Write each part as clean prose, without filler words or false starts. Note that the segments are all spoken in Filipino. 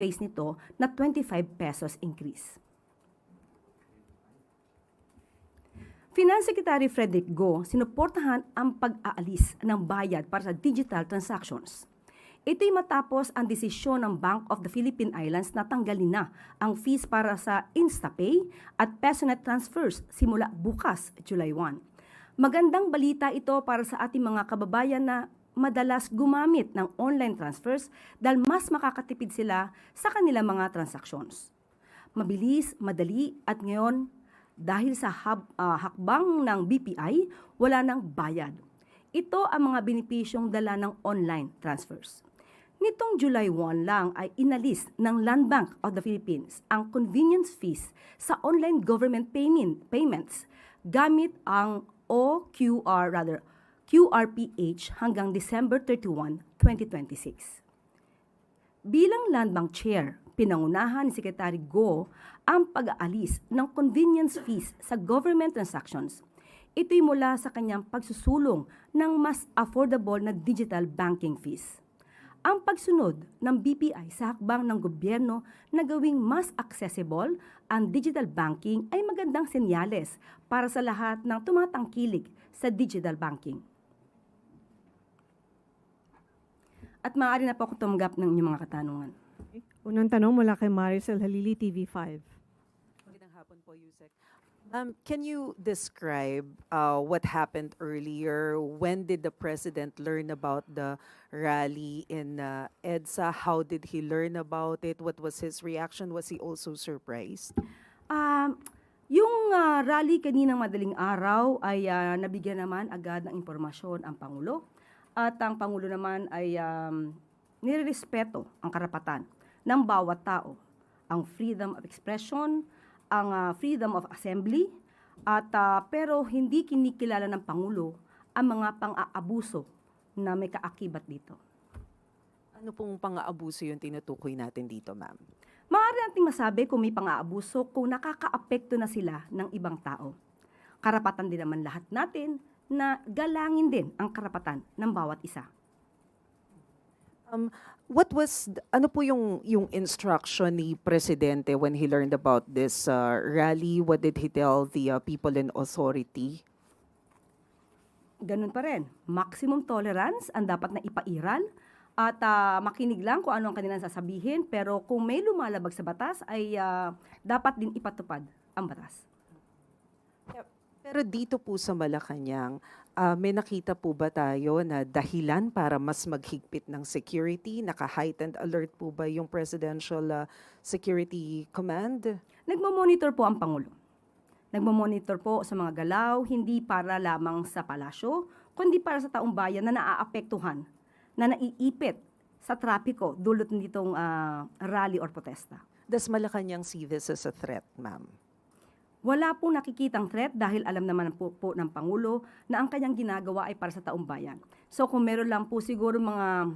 base nito na 25 pesos increase. Finance Secretary Frederick Go, sinuportahan ang pag-aalis ng bayad para sa digital transactions. Ito'y matapos ang desisyon ng Bank of the Philippine Islands na tanggalin na ang fees para sa InstaPay at PesoNet transfers simula bukas, July 1. Magandang balita ito para sa ating mga kababayan na madalas gumamit ng online transfers dahil mas makakatipid sila sa kanilang mga transactions. Mabilis, madali at ngayon dahil sa hakbang ng BPI, wala nang bayad. Ito ang mga benepisyong dala ng online transfers. Nitong July 1 lang ay inalis ng Land Bank of the Philippines ang convenience fees sa online government payments gamit ang QRPH hanggang December 31, 2026. Bilang Land Bank Chair, pinangunahan ni Secretary Go ang pag-aalis ng convenience fees sa government transactions. Ito'y mula sa kanyang pagsusulong ng mas affordable na digital banking fees. Ang pagsunod ng BPI sa hakbang ng gobyerno na gawing mas accessible ang digital banking ay magandang senyales para sa lahat ng tumatangkilik sa digital banking. At maaari na po ako tumanggap ng inyong mga katanungan. Unang tanong mula kay Maricel Halili, TV5. Magandang hapon po, Yusek. Can you describe what happened earlier? When did the president learn about the rally in EDSA? How did he learn about it? What was his reaction? Was he also surprised? Yung rally kaninang madaling araw ay nabigyan naman agad ng impormasyon ang Pangulo. At ang Pangulo naman ay nirerespeto ang karapatan ng bawat tao. Ang freedom of expression, ang freedom of assembly, at pero hindi kinikilala ng Pangulo ang mga pang-aabuso na may kaakibat dito. Ano pong pang-aabuso yung tinutukoy natin dito, ma'am? Maaari nating masabi kung may pang-aabuso kung nakakaapekto na sila ng ibang tao. Karapatan din naman lahat natin na galangin din ang karapatan ng bawat isa. Ano po yung instruction ni Presidente when he learned about this rally? What did he tell the people in authority? Ganun pa rin, maximum tolerance ang dapat na ipairal at makinig lang kung ano ang kanilang sasabihin, pero kung may lumalabag sa batas ay dapat din ipatupad ang batas. Pero dito po sa Malacanang, may nakita po ba tayo na dahilan para mas maghigpit ng security? Naka-heightened alert po ba yung Presidential Security Command? Nagmamonitor po ang Pangulo. Nagmamonitor po sa mga galaw, hindi para lamang sa palasyo, kundi para sa taong bayan na naaapektuhan, na naiipit sa trapiko dulot nitong rally or protesta. Does Malacanang see this as a threat, ma'am? Wala pong nakikitang threat dahil alam naman po ng Pangulo na ang kanyang ginagawa ay para sa taong bayan. So kung meron lang po siguro mga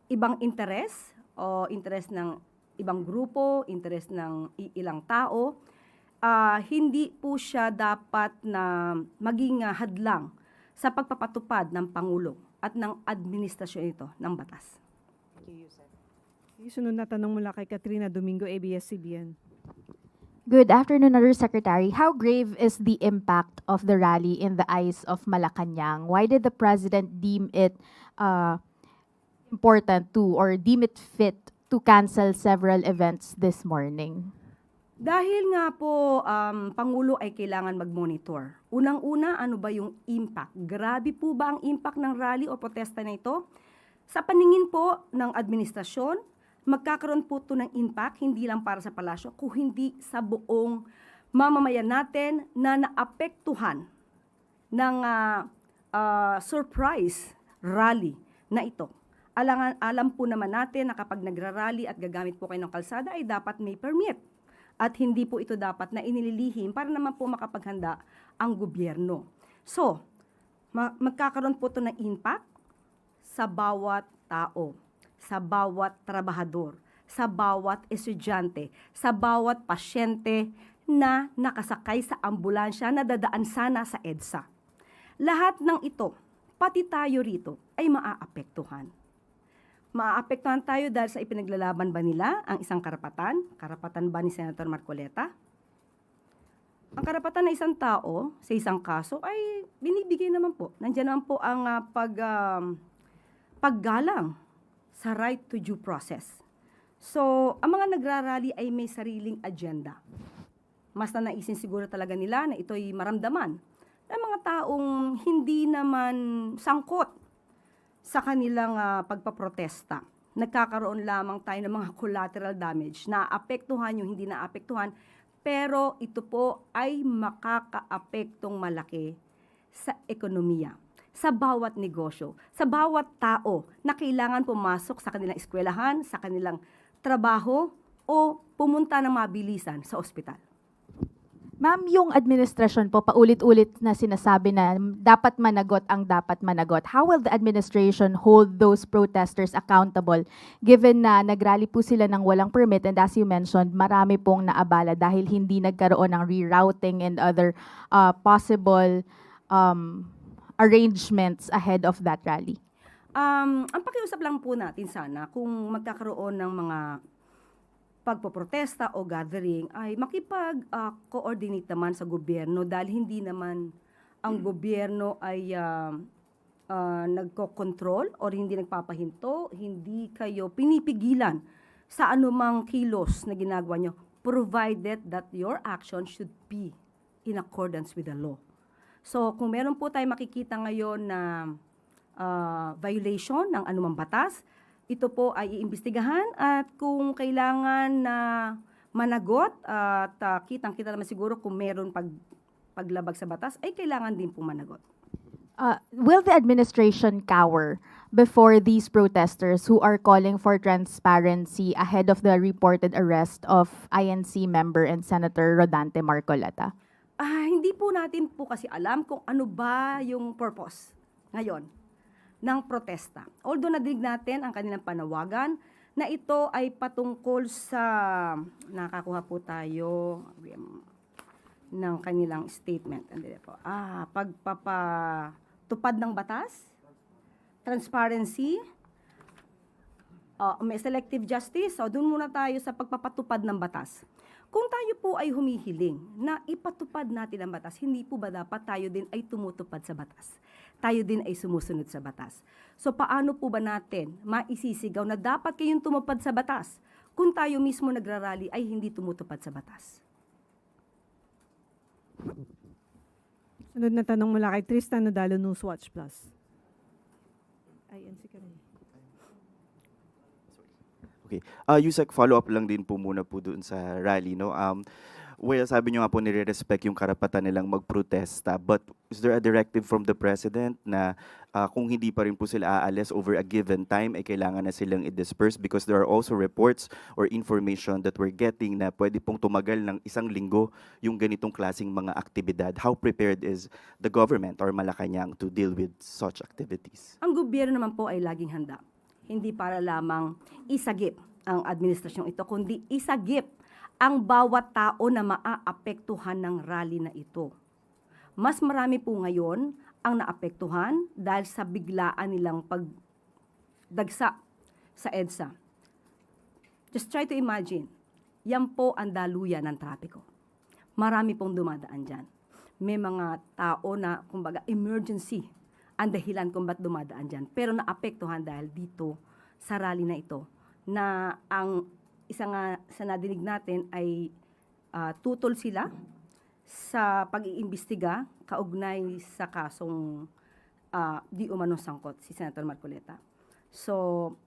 ibang interes o interes ng ibang grupo, interes ng ilang tao, hindi po siya dapat na maging hadlang sa pagpapatupad ng Pangulo at ng administrasyon ito ng batas. Sunod na tanong mula kay Katrina Domingo, ABS-CBN. Good afternoon, Undersecretary. How grave is the impact of the rally in the eyes of Malacanang? Why did the President deem it important to or deem it fit to cancel several events this morning? Dahil nga po, Pangulo ay kailangan mag-monitor. Unang-una, ano ba yung impact? Grabe po ba ang impact ng rally o protesta na ito? Sa paningin po ng administrasyon, magkakaroon po ito ng impact, hindi lang para sa palasyo, kung hindi sa buong mamamayan natin na naapektuhan ng surprise rally na ito. Alam po naman natin na kapag nagrarally at gagamit po kayo ng kalsada ay dapat may permit. At hindi po ito dapat na inililihim para naman po makapaghanda ang gobyerno. So, magkakaroon po ito ng impact sa bawat tao, sa bawat trabahador, sa bawat estudyante, sa bawat pasyente na nakasakay sa ambulansya na dadaan sana sa EDSA. Lahat ng ito, pati tayo rito, ay maaapektuhan. Maaapektuhan tayo dahil sa ipinaglalaban ba nila ang isang karapatan? Karapatan ba ni Senator Marcoleta? Ang karapatan ng isang tao sa isang kaso ay binibigay naman po. Nandiyan naman po ang paggalang sa right to due process. So, ang mga nagrarally ay may sariling agenda. Mas na naisin siguro talaga nila na ito'y maramdaman ng mga taong hindi naman sangkot sa kanilang pagpaprotesta. Nagkakaroon lamang tayo ng mga collateral damage. Naapektuhan yung hindi naapektuhan, pero ito po ay makakaapektong malaki sa ekonomiya, sa bawat negosyo, sa bawat tao na kailangan pumasok sa kanilang eskwelahan, sa kanilang trabaho, o pumunta ng mabilisan sa ospital. Ma'am, yung administrasyon po paulit-ulit na sinasabi na dapat managot ang dapat managot. How will the administration hold those protesters accountable given na nagrally po sila ng walang permit and as you mentioned, marami pong naabala dahil hindi nagkaroon ng rerouting and other possible arrangements ahead of that rally? Ang pakiusap lang po natin sana kung magkakaroon ng mga pagpoprotesta o gathering ay makipag-coordinate naman sa gobyerno dahil hindi naman ang gobyerno ay nagko-control or hindi nagpapahinto, hindi kayo pinipigilan sa anumang kilos na ginagawa nyo, provided that your action should be in accordance with the law. So kung meron po tayo makikita ngayon na violation ng anumang batas, ito po ay iimbestigahan at kung kailangan na managot at kitang-kita naman siguro kung meron paglabag sa batas, ay kailangan din po managot. Will the administration cower before these protesters who are calling for transparency ahead of the reported arrest of INC member and Senator Rodante Marcoleta? Hindi po natin po kasi alam kung ano ba yung purpose ngayon ng protesta. Although nadinig natin ang kanilang panawagan na ito ay patungkol sa, nakakuha po tayo ng kanilang statement. Pagpapatupad ng batas, transparency, may selective justice. So doon muna tayo sa pagpapatupad ng batas. Kung tayo po ay humihiling na ipatupad natin ang batas, hindi po ba dapat tayo din ay tumutupad sa batas? Tayo din ay sumusunod sa batas. So paano po ba natin maisisigaw na dapat kayong tumupad sa batas kung tayo mismo nagrarally ay hindi tumutupad sa batas? Sunod na tanong mula kay Tristan Nodalo, Newswatch Plus. INC ka rin. Okay. Yusek, follow-up lang din po muna po doon sa rally, no? Well, sabi nyo nga po nire-respect yung karapatan nilang magprotesta, but is there a directive from the President na kung hindi pa rin po sila aalis over a given time, ay kailangan na silang i-disperse? Because there are also reports or information that we're getting na pwede pong tumagal ng 1 linggo yung ganitong klaseng mga aktibidad. How prepared is the government or Malacanang to deal with such activities? Ang gobyerno naman po ay laging handa. Hindi para lamang isagip ang administrasyong ito, kundi isagip ang bawat tao na maaapektuhan ng rally na ito. Mas marami po ngayon ang naapektuhan dahil sa biglaan nilang pagdagsa sa EDSA. Just try to imagine, yan po ang daluyan ng trapiko. Marami pong dumadaan dyan. May mga tao na, kumbaga, emergency ang dahilan kung ba't dumadaan dyan. Pero naapektuhan dahil dito sa rally na ito na ang isa nga sa nadinig natin ay tutol sila sa pag-iimbestiga kaugnay sa kasong di umanong sangkot si Senator Marcoleta. So,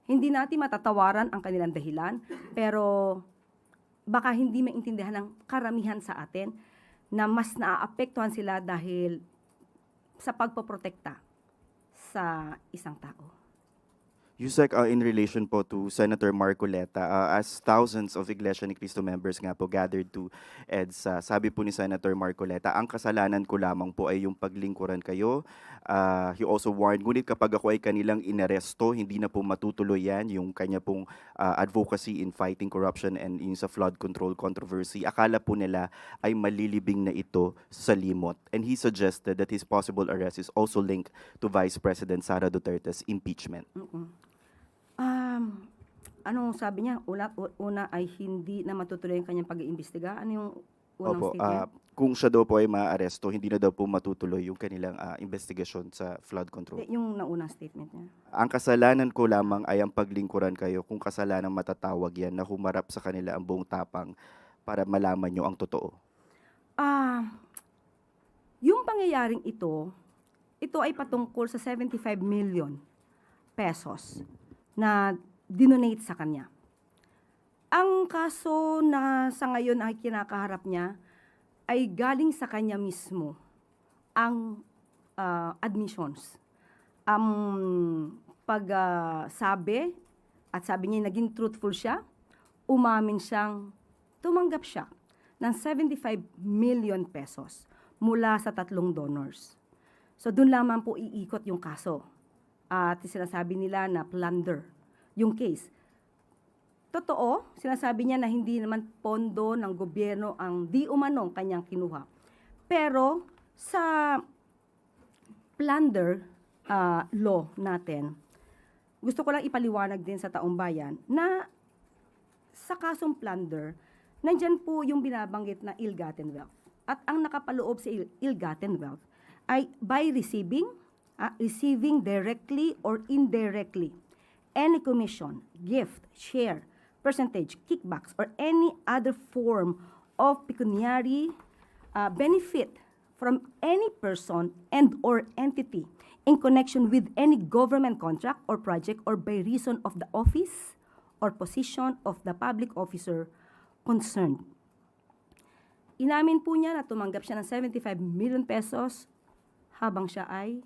hindi natin matatawaran ang kanilang dahilan, pero baka hindi maintindihan ng karamihan sa atin na mas naaapektuhan sila dahil sa pagpoprotekta sa isang tao. Yusek, in relation po to Senator Marcoleta, as thousands of Iglesia ni Cristo members nga po gathered to EDSA, sabi po ni Senator Marcoleta, ang kasalanan ko lamang po ay yung paglingkuran kayo. He also warned, ngunit kapag ako ay kanilang inaresto, hindi na po matutuloy yan, yung kanya pong advocacy in fighting corruption and in sa flood control controversy. Akala po nila ay malilibing na ito sa limot. And he suggested that his possible arrest is also linked to Vice President Sara Duterte's impeachment. Anong sabi niya? Una ay hindi na matutuloy ang kanyang pag-iimbestiga. Ano yung unang Opo, statement? kung siya daw po ay maaresto, hindi na daw po matutuloy yung kanilang investigasyon sa flood control. Hindi, yung naunang statement niya. Ang kasalanan ko lamang ay ang paglingkuran kayo, kung kasalanan matatawag yan na humarap sa kanila ang buong tapang para malaman nyo ang totoo. Yung pangyayaring ito ay patungkol sa 75 million pesos na dinonate sa kanya. Ang kaso na sa ngayon ay kinakaharap niya ay galing sa kanya mismo ang admissions. Pagsabi at sabi niya naging truthful siya, umamin siyang tumanggap siya ng 75 million pesos mula sa 3 donors. So doon lamang po iikot yung kaso. At sinasabi nila na plunder yung case. Totoo, sinasabi niya na hindi naman pondo ng gobyerno ang di umanong kanyang kinuha. Pero sa plunder law natin, gusto ko lang ipaliwanag din sa taong bayan na sa kasong plunder, nandyan po yung binabanggit na ill-gotten wealth. At ang nakapaloob sa ill-gotten wealth ay by receiving directly or indirectly any commission, gift, share, percentage, kickbacks, or any other form of pecuniary benefit from any person and or entity in connection with any government contract or project or by reason of the office or position of the public officer concerned. Inamin po niya na tumanggap siya ng 75 million pesos habang siya ay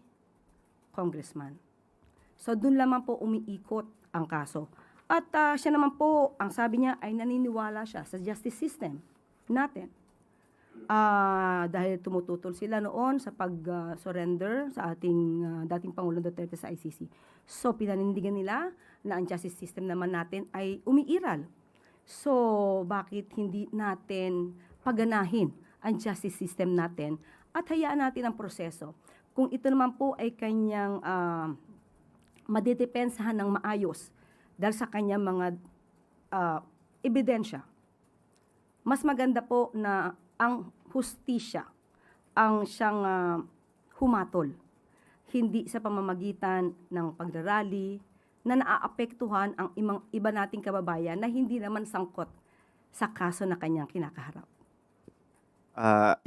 congressman. So doon lamang po umiikot ang kaso. At siya naman po, ang sabi niya ay naniniwala siya sa justice system natin. Dahil tumututol sila noon sa pag-surrender sa ating dating Pangulong Duterte sa ICC. So pinanindigan nila na ang justice system naman natin ay umiiral. So bakit hindi natin paganahin ang justice system natin at hayaan natin ang proseso? Kung ito naman po ay kanyang madedepensahan ng maayos dahil sa kanyang mga ebidensya, mas maganda po na ang hustisya ang siyang humatol, hindi sa pamamagitan ng pagrarally na naaapektuhan ang iba nating kababayan na hindi naman sangkot sa kaso na kanyang kinakaharap.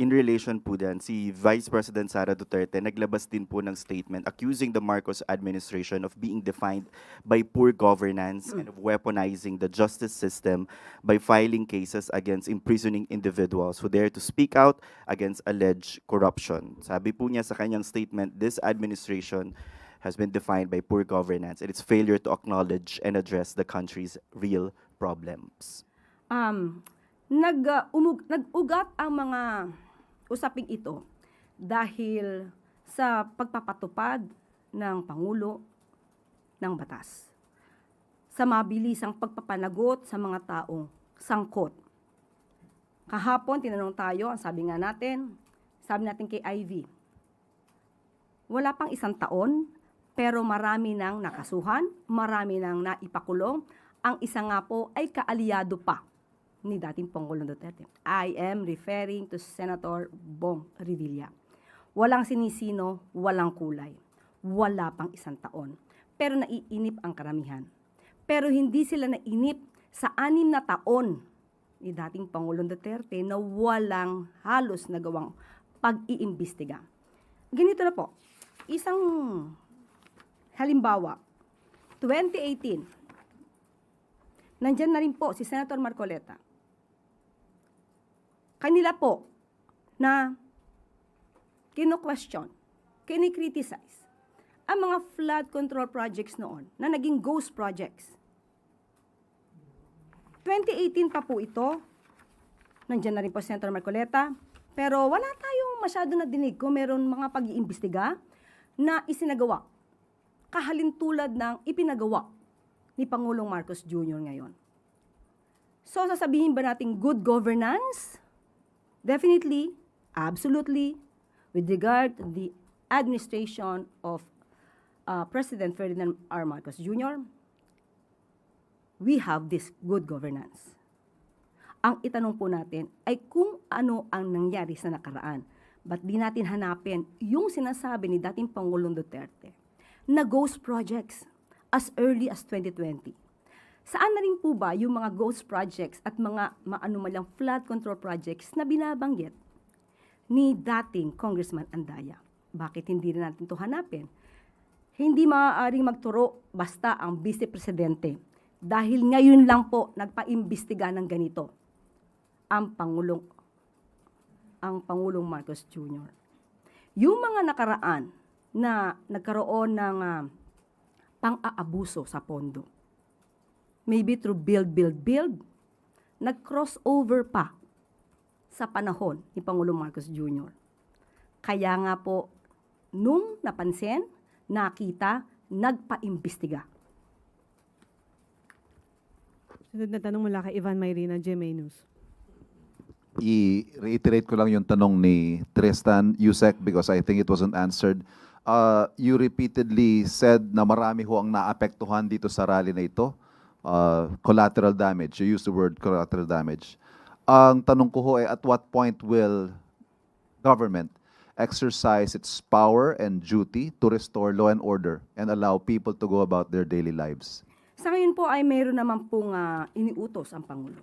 In relation po dyan, si Vice President Sara Duterte naglabas din po ng statement accusing the Marcos administration of being defined by poor governance and of weaponizing the justice system by filing cases against imprisoning individuals who dare to speak out against alleged corruption. Sabi po niya sa kanyang statement, this administration has been defined by poor governance and its failure to acknowledge and address the country's real problems. Nag-ugat ang mga usaping ito dahil sa pagpapatupad ng Pangulo ng batas. Sa mabilisang pagpapanagot sa mga taong sangkot. Kahapon, tinanong tayo, ang sabi natin kay Ivy, wala pang 1 taon, pero marami nang nakasuhan, marami nang naipakulong. Ang isa nga po ay kaalyado pa ni dating Pangulong Duterte. I am referring to Senator Bong Revilla. Walang sinisino, walang kulay. Wala pang 1 taon. Pero naiinip ang karamihan. Pero hindi sila nainip sa 6 na taon ni dating Pangulong Duterte na walang halos nagawang pag-iimbestiga. Ganito na po. Isang halimbawa, 2018, nandyan na rin po si Senator Marcoleta. Kanila po na kino-question, kini-criticize ang mga flood control projects noon na naging ghost projects. 2018 pa po ito, nandiyan na rin po si Senator Marcoleta, pero wala tayong masyado na dinig kung meron mga pag-iimbestiga na isinagawa, kahalintulad ng ipinagawa ni Pangulong Marcos Jr. ngayon. So sasabihin ba natin good governance? Definitely, absolutely, with regard to the administration of President Ferdinand R. Marcos Jr., we have this good governance. Ang itanong po natin ay kung ano ang nangyari sa nakaraan. Ba't di natin hanapin yung sinasabi ni dating Pangulong Duterte na ghost projects as early as 2020? Saan na rin po ba yung mga ghost projects at mga maanumalyang flood control projects na binabanggit ni dating Congressman Andaya? Bakit hindi rin natin ito hanapin? Hindi maaaring magturo basta ang Vice Presidente dahil ngayon lang po nagpaimbestiga ng ganito ang Pangulong Marcos Jr. Yung mga nakaraan na nagkaroon ng pang-aabuso sa pondo, maybe through build, nag-crossover pa sa panahon ni Pangulong Marcos Jr. Kaya nga po, nung napansin, nakita, nagpaimbestiga. Sunod na tanong mula kay Ivan Mayrina, GMA News. I-reiterate ko lang yung tanong ni Tristan Yusek because I think it wasn't answered. You repeatedly said na marami ho ang naapektuhan dito sa rally na ito. Collateral damage. You used the word collateral damage. Ang tanong ko ho ay at what point will government exercise its power and duty to restore law and order and allow people to go about their daily lives? Sa ngayon po ay mayroon naman pong iniutos ang Pangulo.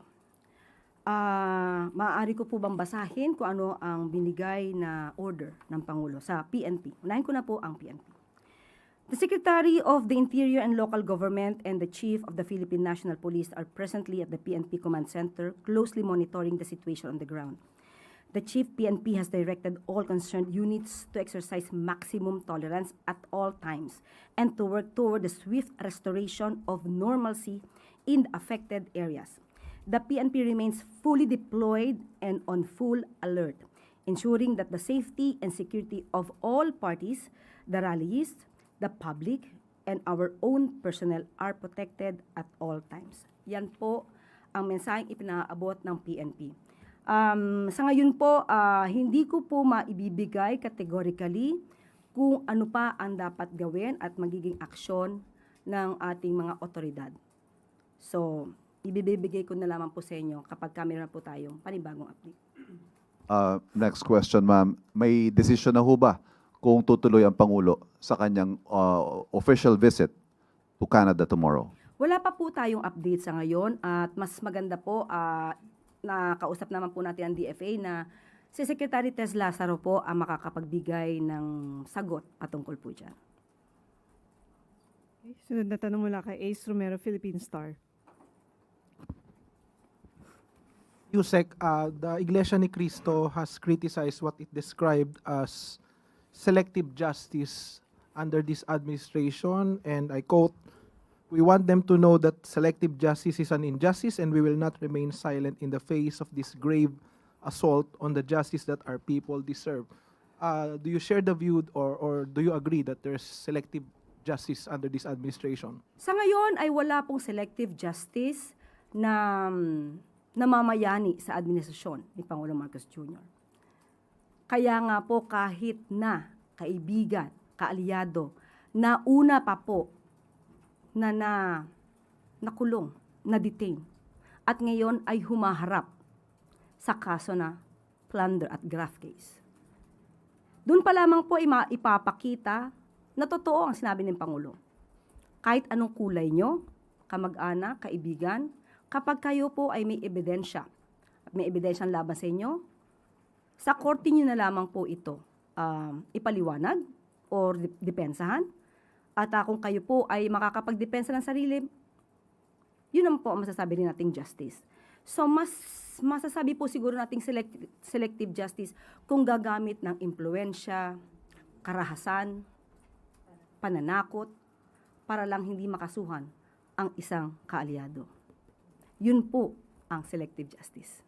Maaari ko po bang basahin kung ano ang binigay na order ng Pangulo sa PNP? Unahin ko na po ang PNP. The Secretary of the Interior and Local Government and the Chief of the Philippine National Police are presently at the PNP Command Center closely monitoring the situation on the ground. The Chief PNP has directed all concerned units to exercise maximum tolerance at all times and to work toward the swift restoration of normalcy in the affected areas. The PNP remains fully deployed and on full alert, ensuring that the safety and security of all parties, the rallies, the public, and our own personnel are protected at all times. Yan po ang mensaheng ipinaabot ng PNP. Sa ngayon po, hindi ko po maibibigay categorically kung ano pa ang dapat gawin at magiging aksyon ng ating mga otoridad. So, ibibigay ko na lamang po sa inyo kapag meron po tayong panibagong update. Next question, ma'am. May decision na ho ba kung tutuloy ang Pangulo sa kanyang official visit to Canada tomorrow? Wala pa po tayong update sa ngayon at mas maganda po nakausap naman po natin ang DFA na si Secretary Tess Lazaro po ang makakapagbigay ng sagot patungkol po dyan. Okay. Sunod na tanong mula kay Ace Romero, Philippine Star. Yusek, the Iglesia ni Cristo has criticized what it described as selective justice under this administration, and I quote, "We want them to know that selective justice is an injustice and we will not remain silent in the face of this grave assault on the justice that our people deserve." Do you share the view or do you agree that there's selective justice under this administration? Sa ngayon ay wala pong selective justice na namamayani sa administrasyon ni Pangulong Marcos Jr. Kaya nga po kahit na kaibigan, kaalyado, na una pa po na nakulong, na-detain, at ngayon ay humaharap sa kaso na plunder at graft case. Doon pa lamang po ay ipapakita na totoo ang sinabi ng Pangulo. Kahit anong kulay nyo, kamag-anak, kaibigan, kapag kayo po ay may ebidensya, at may ebidensyang laban sa inyo, sa korte nyo na lamang po ito ipaliwanag or depensahan. At kung kayo po ay makakapagdepensa ng sarili, yun naman po ang masasabi rin nating justice. So, mas masasabi po siguro nating selective justice kung gagamit ng impluensya, karahasan, pananakot, para lang hindi makasuhan ang isang kaalyado. Yun po ang selective justice.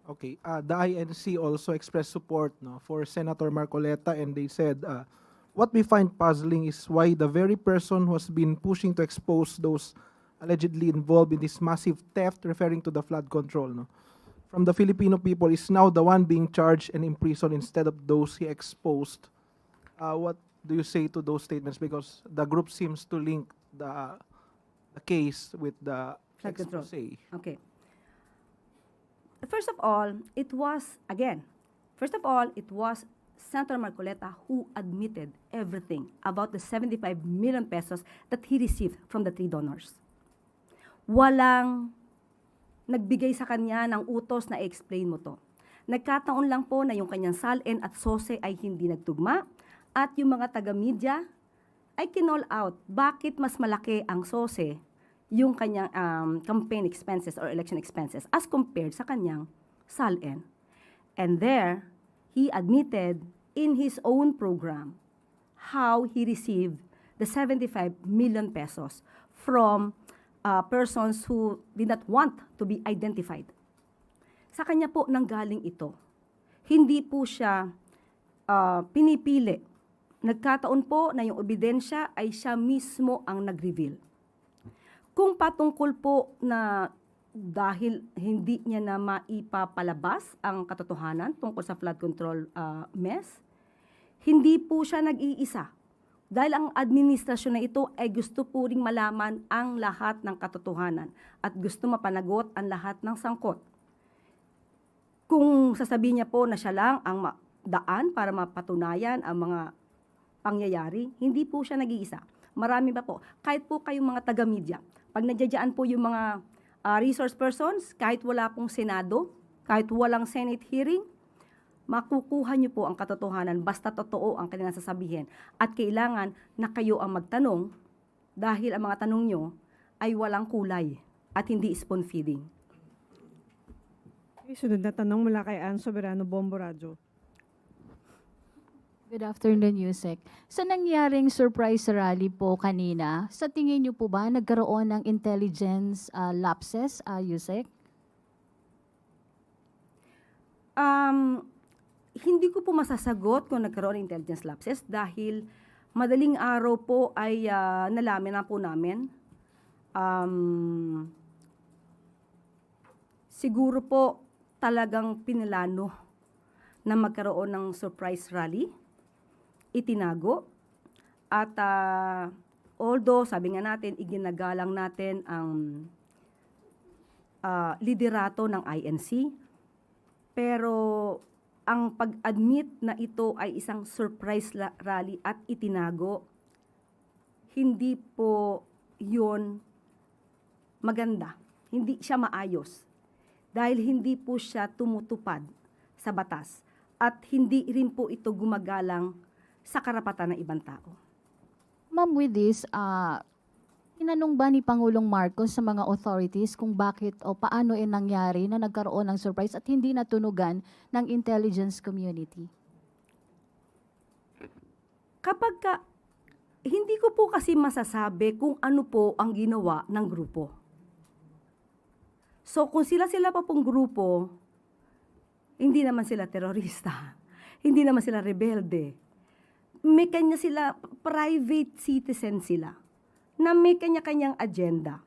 Okay, the INC also expressed support for Senator Marcoleta, and they said, what we find puzzling is why the very person who has been pushing to expose those allegedly involved in this massive theft, referring to the flood control, from the Filipino people, is now the one being charged and imprisoned instead of those he exposed. What do you say to those statements? Because the group seems to link the case with the Flood control. expose. Okay. First of all, it was Senator Marcoleta who admitted everything about the 75 million pesos that he received from the 3 donors. Walang nagbigay sa kanya ng utos na i-explain mo to. Nagkataon lang po na yung kanyang SALN at SOSE ay hindi nagtugma at yung mga taga-media ay kinall out bakit mas malaki ang SOSE yung kanyang campaign expenses or election expenses as compared sa kanyang SALN. And there, he admitted in his own program how he received the 75 million pesos from persons who did not want to be identified. Sa kanya po nanggaling ito. Hindi po siya pinipili. Nagkataon po na yung ebidensya ay siya mismo ang nag-reveal. Kung patungkol po na dahil hindi niya na maipapalabas ang katotohanan tungkol sa flood control mess, hindi po siya nag-iisa. Dahil ang administrasyon na ito ay gusto po ring malaman ang lahat ng katotohanan at gusto mapanagot ang lahat ng sangkot. Kung sasabihin niya po na siya lang ang daan para mapatunayan ang mga pangyayari, hindi po siya nag-iisa. Marami pa po. Kahit po kayong mga taga-media, pag nadyadyaan po yung mga resource persons, kahit wala pong Senado, kahit walang Senate hearing, makukuha niyo po ang katotohanan basta totoo ang kanilang sasabihin. At kailangan na kayo ang magtanong dahil ang mga tanong nyo ay walang kulay at hindi spoon feeding. Okay, sunod na tanong mula kay Ann Soberano, Bombo Radio. Good afternoon, Yusek. Sa nangyaring surprise rally po kanina, sa tingin niyo po ba nagkaroon ng intelligence lapses, Yusek? Hindi ko po masasagot kung nagkaroon ng intelligence lapses dahil madaling araw po ay nalaman na po namin. Siguro po talagang pinilano na magkaroon ng surprise rally, itinago, at although sabi nga natin, iginagalang natin ang liderato ng INC, pero ang pag-admit na ito ay isang surprise rally at itinago, hindi po yun maganda. Hindi siya maayos. Dahil hindi po siya tumutupad sa batas. At hindi rin po ito gumagalang sa karapatan ng ibang tao. Ma'am, with this, tinanong ba ni Pangulong Marcos sa mga authorities kung bakit o paano nangyari na nagkaroon ng surprise at hindi natunugan ng intelligence community? Hindi ko po kasi masasabi kung ano po ang ginawa ng grupo. So kung sila pa pong grupo, hindi naman sila terorista, hindi naman sila rebelde. May kanya sila, private citizen sila, na may kanya-kanyang agenda.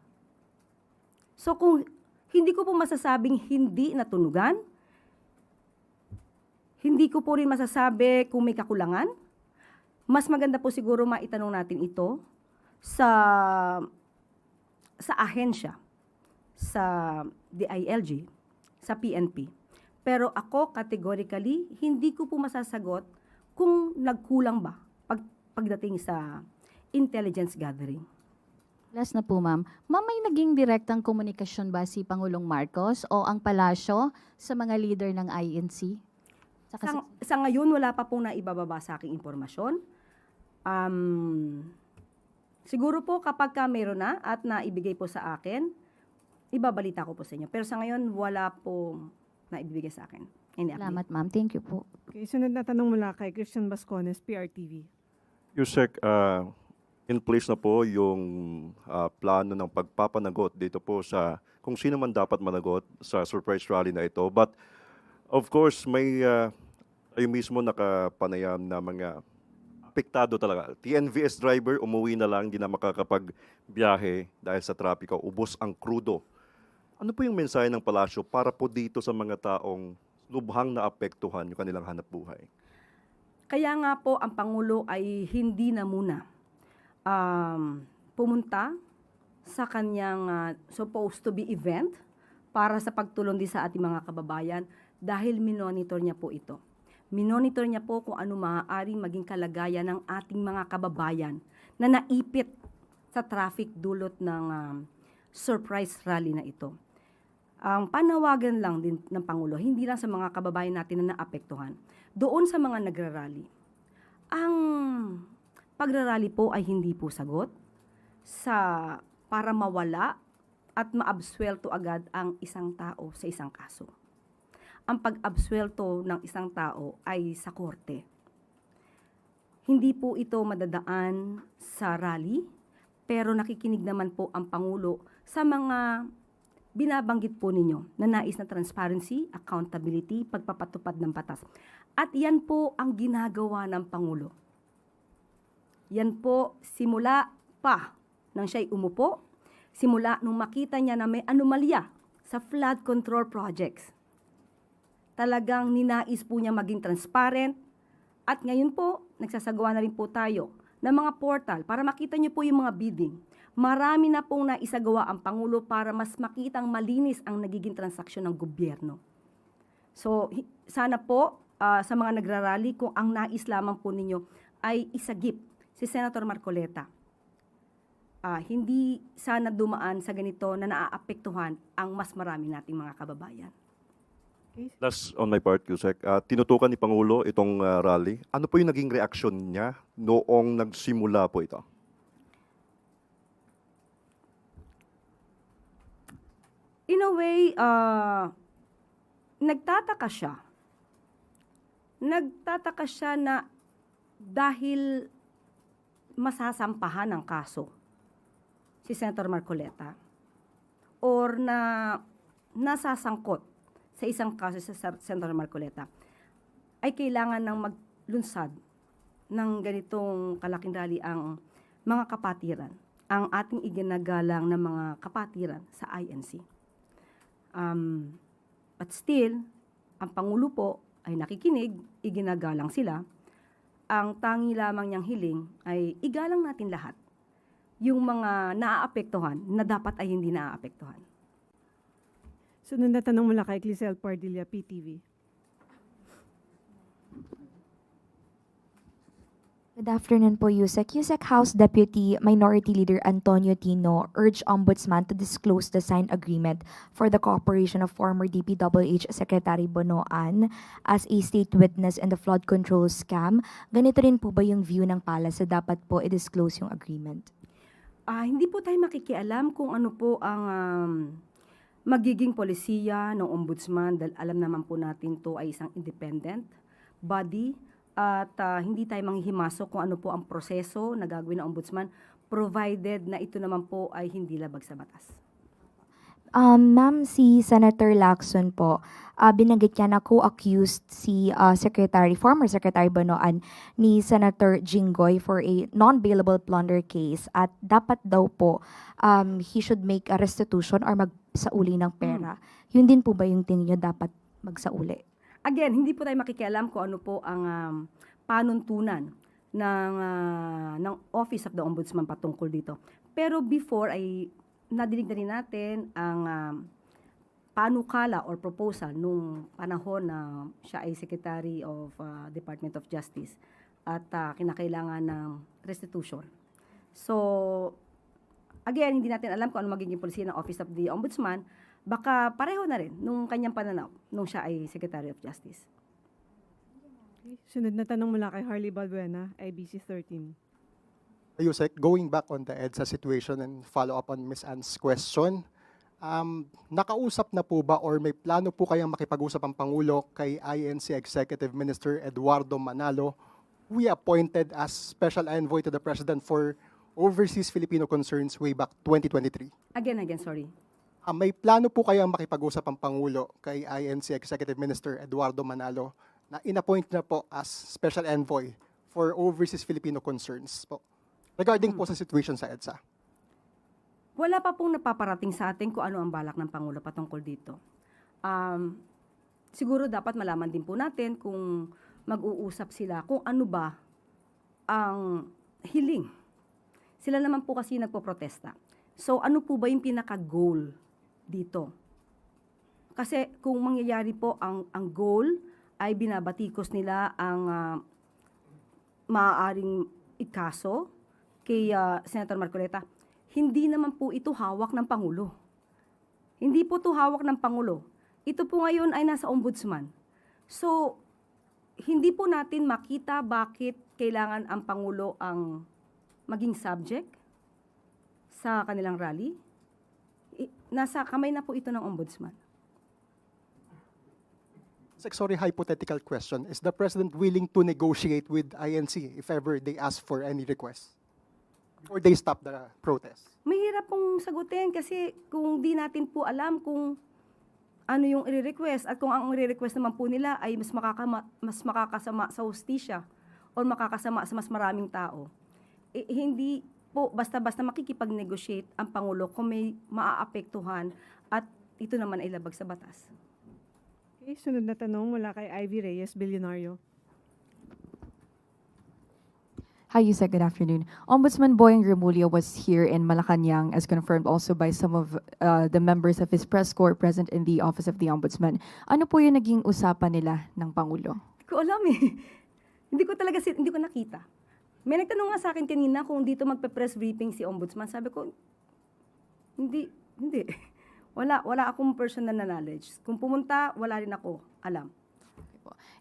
So kung hindi ko po masasabing hindi natunugan, hindi ko po rin masasabi kung may kakulangan, mas maganda po siguro maitanong natin ito sa ahensya, sa DILG, sa PNP. Pero ako categorically, hindi ko po masasagot kung nagkulang ba pagdating sa intelligence gathering. Last na po, ma'am. Ma'am, may naging direktang komunikasyon ba si Pangulong Marcos o ang palasyo sa mga leader ng INC? Sa ngayon, wala pa pong naibababa sa aking impormasyon. Siguro po kapag meron na at naibigay po sa akin, ibabalita ko po sa inyo. Pero sa ngayon, wala po naibibigay sa akin. Salamat, ma'am. Thank you po. Okay, sunod na tanong mula kay Christian Bascones, PRTV. Yusek, in place na po yung plano ng pagpapanagot dito po sa kung sino man dapat managot sa surprise rally na ito. But of course, may tayo mismo nakapanayam na mga apektado talaga. TNVS driver, umuwi na lang, hindi na makakapagbiyahe dahil sa trapiko, ubos ang krudo. Ano po yung mensahe ng palasyo para po dito sa mga taong lubhang naapektuhan yung kanilang hanap buhay? Kaya nga po, ang Pangulo ay hindi na muna pumunta sa kanyang supposed to be event para sa pagtulong din sa ating mga kababayan dahil minonitor niya po ito. Minonitor niya po kung ano maaaring maging kalagayan ng ating mga kababayan na naipit sa traffic dulot ng surprise rally na ito. Ang panawagan lang din ng Pangulo, hindi lang sa mga kababayan natin na naapektuhan, doon sa mga nagrarally. Ang pagrarally po ay hindi po sagot para mawala at maabsuelto agad ang isang tao sa isang kaso. Ang pag-absuelto ng isang tao ay sa korte. Hindi po ito madadaan sa rally, pero nakikinig naman po ang Pangulo sa mga binabanggit po ninyo na nais na transparency, accountability, pagpapatupad ng batas. At yan po ang ginagawa ng Pangulo. Yan po simula pa nang siya'y umupo, simula nung makita niya na may anomalya sa flood control projects. Talagang ninais po niya maging transparent at ngayon po, nagsasagawa na rin po tayo ng mga portal para makita niyo po yung mga bidding. Marami na pong naisagawa ang Pangulo para mas makitang malinis ang nagiging transaksyon ng gobyerno. So, sana po sa mga nagrarally kung ang nais lamang po ninyo ay isagip si Senator Marcoleta. Hindi sana dumaan sa ganito na naaapektuhan ang mas marami nating mga kababayan. Last on my part, Yusek, tinutukan ni Pangulo itong rally. Ano po yung naging reaksyon niya noong nagsimula po ito? In a way, nagtataka siya. Nagtataka siya na dahil masasampahan ng kaso si Senator Marcoleta or na nasasangkot sa isang kaso sa Senator Marcoleta, ay kailangan ng maglunsad ng ganitong kalaking rally ang mga kapatiran, ang ating iginagalang na mga kapatiran sa INC. But still, ang Pangulo po ay nakikinig, iginagalang sila. Ang tangi lamang niyang hiling ay igalang natin lahat yung mga naaapektuhan na dapat ay hindi naaapektuhan. Sunod na tanong mula kay Clisel Pardilla, PTV. Good afternoon po, Yusek. Yusek, House Deputy Minority Leader Antonio Tino urged Ombudsman to disclose the signed agreement for the cooperation of former DPWH Secretary Bonoan as a state witness in the flood control scam. Ganito rin po ba yung view ng Palace na dapat po i-disclose yung agreement? Hindi po tayo makikialam kung ano po ang magiging polisiya ng Ombudsman dahil alam naman po natin to ay isang independent body. At hindi tayo manghihimasok kung ano po ang proseso na gagawin ng Ombudsman provided na ito naman po ay hindi labag sa batas. Ma'am, si Senator Lacson po, binanggit niya na co-accused si former Secretary Bonoan ni Senator Jinggoy for a non-bailable plunder case at dapat daw po he should make a restitution or magsauli ng pera. Yun din po ba yung tingin niyo dapat magsauli? Again, hindi po tayo makikialam kung ano po ang panuntunan ng Office of the Ombudsman patungkol dito. Pero before ay nadinig na rin natin ang panukala or proposal nung panahon na siya ay Secretary of Department of Justice at kinakailangan ng restitution. So, again, hindi natin alam kung ano magiging policy ng Office of the Ombudsman. Baka pareho na rin nung kanyang pananaw nung siya ay Secretary of Justice. Okay. Sunod na tanong mula kay Harley Balbuena, IBC 13. Yusek, going back on the EDSA situation and follow up on Ms. Ann's question, nakausap na po ba or may plano po kayang makipag-usap ang Pangulo kay INC Executive Minister Eduardo Manalo, who we appointed as Special Envoy to the President for Overseas Filipino Concerns way back 2023? Again, sorry. May plano po kayang makipag-usap ang Pangulo kay INC Executive Minister Eduardo Manalo na inappoint na po as Special Envoy for Overseas Filipino Concerns po, regarding po sa situation sa EDSA? Wala pa pong napaparating sa atin kung ano ang balak ng Pangulo patungkol dito. Siguro dapat malaman din po natin kung mag-uusap sila kung ano ba ang hiling. Sila naman po kasi nagpoprotesta. So ano po ba yung pinaka-goal dito? Kasi kung mangyayari po ang goal ay binabatikos nila ang maaaring ikaso kay Senator Marcoleta, hindi naman po ito hawak ng Pangulo. Hindi po ito hawak ng Pangulo. Ito po ngayon ay nasa ombudsman. So, hindi po natin makita bakit kailangan ang Pangulo ang maging subject sa kanilang rally. Nasa kamay na po ito ng ombudsman. Sorry, hypothetical question. Is the President willing to negotiate with INC if ever they ask for any request? Or they stop the protest? Mahirap pong sagutin kasi kung di natin po alam kung ano yung i-request at kung ang i-request naman po nila ay mas makakasama sa hustisya o makakasama sa mas maraming tao. Hindi po basta-basta makikipag-negotiate ang Pangulo kung may maaapektuhan at ito naman ay labag sa batas. Okay, sunod na tanong mula kay Ivy Reyes, Billionario. Hi, Yusek. Good afternoon. Ombudsman Boyeng Remulla was here in Malacanang, as confirmed also by some of the members of his press corps present in the Office of the Ombudsman. Ano po yung naging usapan nila ng Pangulo? Hindi ko alam eh. Hindi ko nakita. May nagtanong nga sa akin kanina kung dito magpe-press briefing si Ombudsman. Sabi ko, hindi. Wala akong personal na knowledge. Kung pumunta, wala rin ako alam.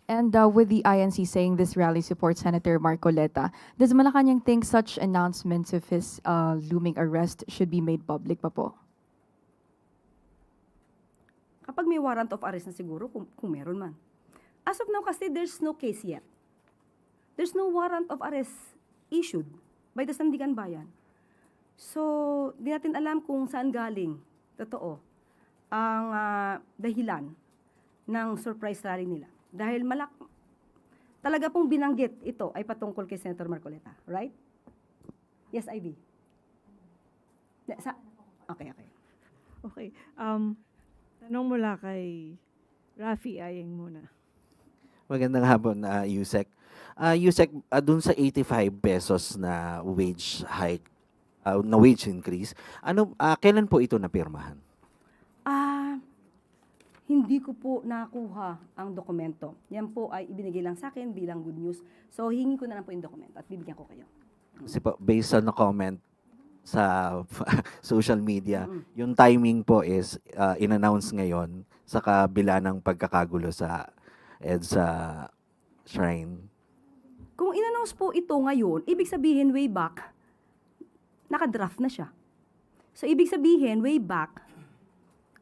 And with the INC saying this rally supports Senator Marcoleta, does Malacanang think such announcements of his looming arrest should be made public pa po? Kapag may warrant of arrest na siguro, kung meron man. As of now kasi, there's no case yet. There's no warrant of arrest issued by the Sandigan Bayan. So, di natin alam kung saan galing, totoo, ang dahilan ng surprise rally nila. Dahil talaga pong binanggit ito ay patungkol kay Senator Marcoleta, right? Yes, Ivy? Okay. Okay. Tanong mula kay Rafi Ayeng muna. Magandang hapon, Yusek. Yusek, dun sa 85 pesos na wage hike, na wage increase, kailan po ito napirmahan? Hindi ko po nakuha ang dokumento. Yan po ay ibinigay lang sa akin bilang good news. So, hingi ko na lang po yung dokumento at bibigyan ko kayo. Kasi po, based on the comment sa social media, yung timing po is in-announce ngayon sa kabila ng pagkakagulo sa EDSA Shrine. Kung in-announce po ito ngayon, ibig sabihin way back, nakadraft na siya. So, ibig sabihin way back,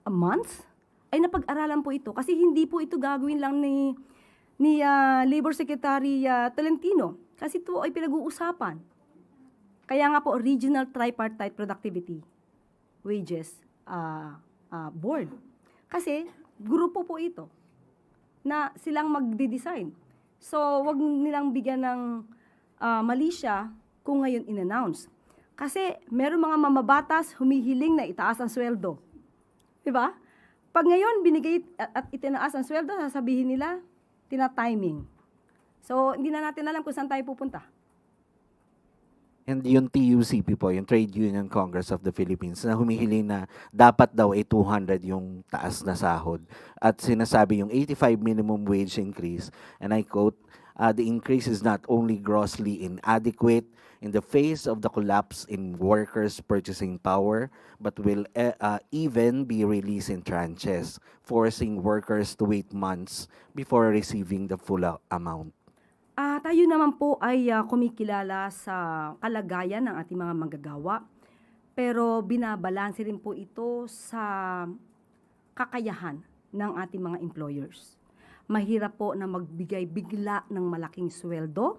a month, ay napag-aralan po ito. Kasi hindi po ito gagawin lang ni Labor Secretary Tolentino. Kasi ito ay pinag-uusapan. Kaya nga po, Regional Tripartite Productivity Wages Board. Kasi, grupo po ito na silang magde-design. So, wag nilang bigyan ng mali siya kung ngayon in-announce. Kasi, meron mga mamabatas humihiling na itaas ang sweldo. Diba? Pag ngayon binigay at itinaas ang sweldo, sasabihin nila, tina-timing. So, hindi na natin alam kung saan tayo pupunta. And yung TUCP po, yung Trade Union Congress of the Philippines, na humihiling na dapat daw ay 200 yung taas na sahod. At sinasabi yung 85 minimum wage increase, and I quote, the increase is not only grossly inadequate in the face of the collapse in workers' purchasing power, but will even be released in tranches, forcing workers to wait months before receiving the full amount. Tayo naman po ay kumikilala sa kalagayan ng ating mga manggagawa, pero binabalanse rin po ito sa kakayahan ng ating mga employers. Mahirap po na magbigay bigla ng malaking sweldo,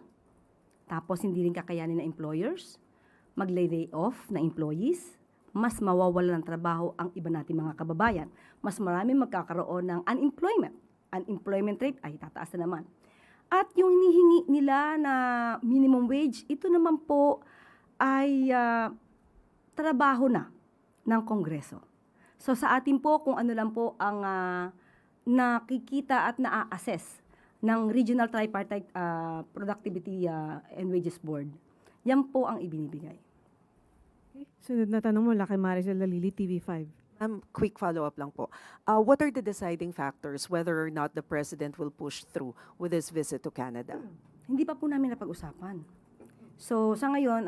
tapos hindi rin kakayanin ng employers, mag-lay off na employees, mas mawawala ng trabaho ang iba nating mga kababayan. Mas marami magkakaroon ng unemployment. Unemployment rate ay tataas na naman. At yung hinihingi nila na minimum wage, ito naman po ay trabaho na ng Kongreso. So sa atin po, kung ano lang po ang nakikita at na-assess ng Regional Tripartite Productivity and Wages Board, yan po ang ibinibigay. Sunod na tanong mula kay Maricel Lalili, TV5. Quick follow-up lang po. What are the deciding factors whether or not the president will push through with his visit to Canada? Hindi pa po namin napag-usapan. So, sa ngayon,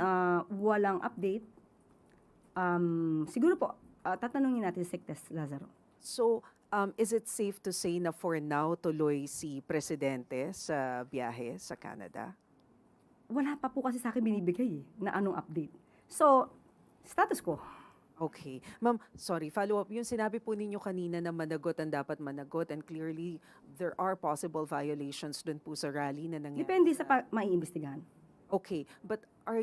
walang update. Siguro po, tatanungin natin si Sectes Lazaro. So, is it safe to say na for now tuloy si presidente sa biyahe sa Canada? Wala pa po kasi sa akin binibigay na anong update. So, status quo. Okay. Ma'am, sorry, follow-up. Yung sinabi po ninyo kanina na managot ang dapat managot and clearly there are possible violations dun po sa rally na nangyari. Depende sa maiimbestigahan. Okay, but are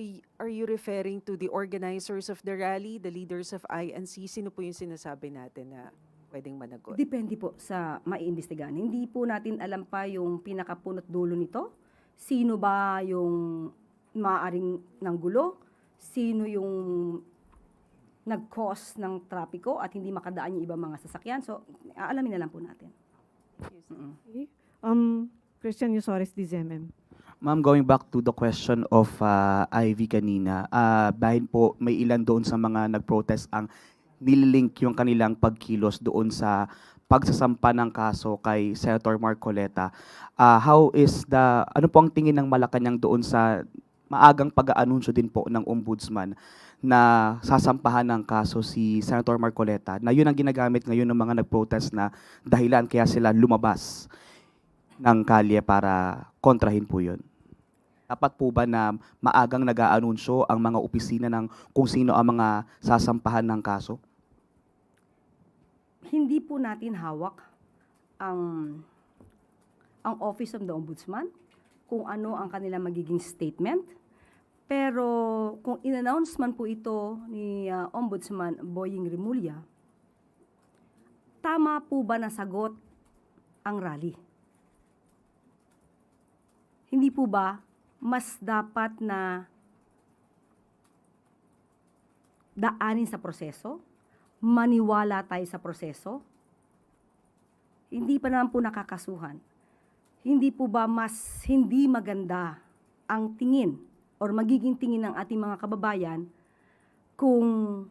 you referring to the organizers of the rally, the leaders of INC? Sino po yung sinasabi natin na pwedeng managot? Depende po sa maiimbestigahan. Hindi po natin alam pa yung pinakapunot dulo nito. Sino ba yung maaaring ng gulo? Sino yung nag-cause ng trapiko at hindi makadaan yung ibang mga sasakyan. So, aalamin na lang po natin. Okay. Christian Yusores, DZMM. Ma'am, going back to the question of Ivy kanina, dahil po may ilan doon sa mga nag-protest ang nililink yung kanilang pagkilos doon sa pagsasampa ng kaso kay Senator Marcoleta. Ano po ang tingin ng Malacanang doon sa maagang pag-aanunsyo din po ng ombudsman na sasampahan ng kaso si Senator Marcoleta, na yun ang ginagamit ngayon ng mga nag-protest na dahilan kaya sila lumabas ng kalye para kontrahin po yun? Dapat po ba na maagang nag-aanunsyo ang mga opisina ng kung sino ang mga sasampahan ng kaso? Hindi po natin hawak ang Office of the Ombudsman, kung ano ang kanilang magiging statement. Pero kung in-announce man po ito ni Ombudsman Boying Remulla, tama po ba na sagot ang rally? Hindi po ba mas dapat na daanin sa proseso? Maniwala tayo sa proseso? Hindi pa naman po nakakasuhan. Hindi po ba mas hindi maganda ang tingin or magiging tingin ng ating mga kababayan kung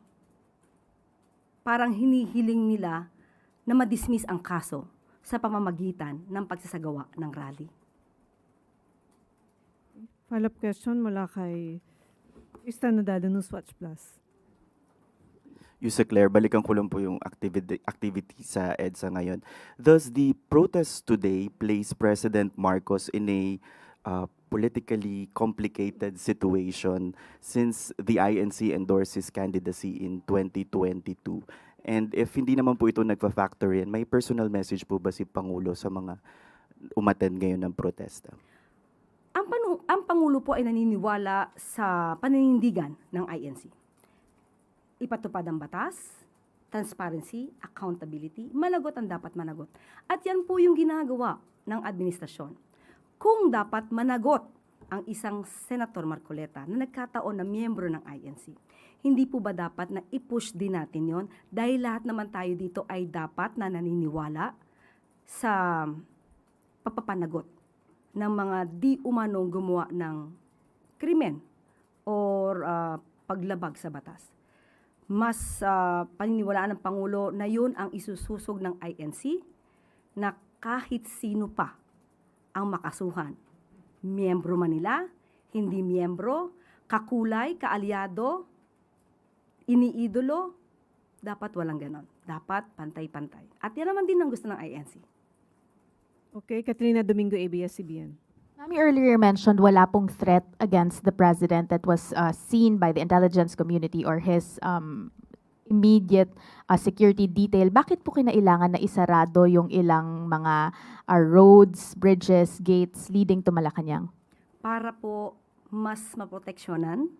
parang hinihiling nila na madismiss ang kaso sa pamamagitan ng pagsasagawa ng rally? Follow-up question mula kay Tristan Nodalo, Newswatch Plus. Yusek Claire, balikan ko lang po yung activity sa EDSA ngayon. Does the protest today place President Marcos in a politically complicated situation since the INC endorsed his candidacy in 2022? And if hindi naman po ito nagpa-factor in, may personal message po ba si Pangulo sa mga umattend ngayon ng protesta? Ang Pangulo po ay naniniwala sa paninindigan ng INC. Ipatupad ang batas, transparency, accountability, managot ang dapat managot. At yan po yung ginagawa ng administrasyon. Kung dapat managot ang isang Senator Marcoleta na nagkataon na miyembro ng INC, hindi po ba dapat na i-push din natin yon? Dahil lahat naman tayo dito ay dapat na naniniwala sa papapanagot ng mga di umanong gumawa ng krimen or paglabag sa batas. Mas paniniwalaan ng Pangulo na yun ang isususog ng INC na kahit sino pa ang makasuhan. Miyembro man nila, hindi miyembro, kakulay, kaalyado, iniidolo, dapat walang ganon. Dapat pantay-pantay. At yan naman din ang gusto ng INC. Okay, Katrina Domingo, ABS-CBN. Ma'am, you earlier mentioned wala pong threat against the president that was seen by the intelligence community or his immediate security detail. Bakit po kinailangan na isarado yung ilang mga roads, bridges, gates leading to Malacanang? Para po mas maproteksyonan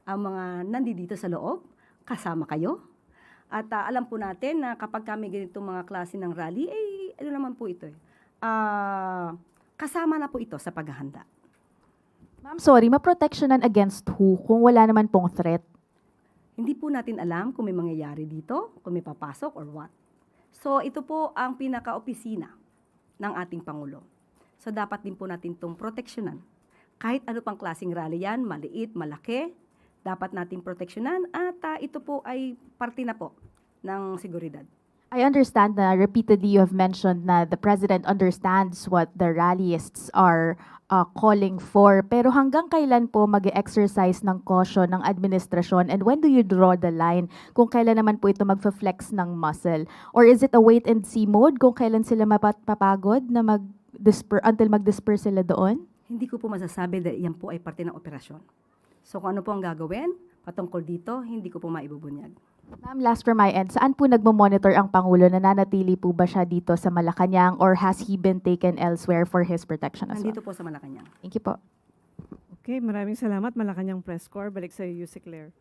ang mga nandito sa loob, kasama kayo. At alam po natin na kapag kami ganitong mga klase ng rally, ano naman po ito kasama na po ito sa paghahanda. Ma'am, sorry, maproteksyonan against who kung wala naman pong threat? Hindi po natin alam kung may mangyayari dito, kung may papasok or what. So ito po ang pinaka-opisina ng ating Pangulo. So dapat din po natin itong proteksyonan. Kahit ano pang klaseng rally yan, maliit, malaki, dapat nating proteksyonan at ito po ay parte na po ng seguridad. I understand na repeatedly you have mentioned na the President understands what the rallyists are calling for. Pero hanggang kailan po mag-exercise ng caution ng administrasyon, and when do you draw the line kung kailan naman po ito mag-flex ng muscle? Or is it a wait-and-see mode kung kailan sila mapapagod na until mag-disperse sila doon? Hindi ko po masasabi dahil yan po ay parte ng operasyon. So kung ano po ang gagawin patungkol dito, hindi ko po maibubunyag. Ma'am, last from my end, saan po nagmo-monitor ang Pangulo? Nananatili po ba siya dito sa Malacanang or has he been taken elsewhere for his protection as well? Nandito po sa Malacanang. Thank you po. Okay, maraming salamat. Malacanang Press Corps. Balik sa iyo, Yusek Claire.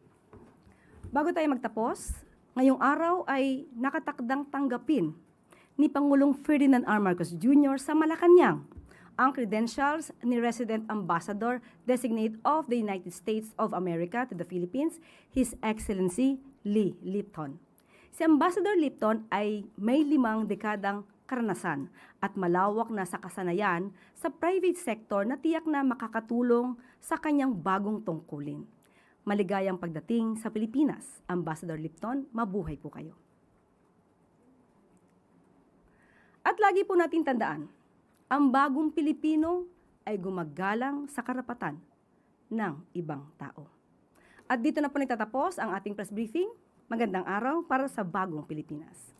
Bago tayo magtapos, ngayong araw ay nakatakdang tanggapin ni Pangulong Ferdinand R. Marcos Jr. sa Malacanang ang credentials ni Resident Ambassador Designate of the United States of America to the Philippines, His Excellency Lee Lipton. Si Ambassador Lipton ay may 5 dekadang karanasan at malawak na sa kasanayan sa private sector na tiyak na makakatulong sa kanyang bagong tungkulin. Maligayang pagdating sa Pilipinas, Ambassador Lipton, mabuhay po kayo. At lagi po natin tandaan, ang bagong Pilipino ay gumagalang sa karapatan ng ibang tao. At dito na po nagtatapos ang ating press briefing. Magandang araw para sa bagong Pilipinas.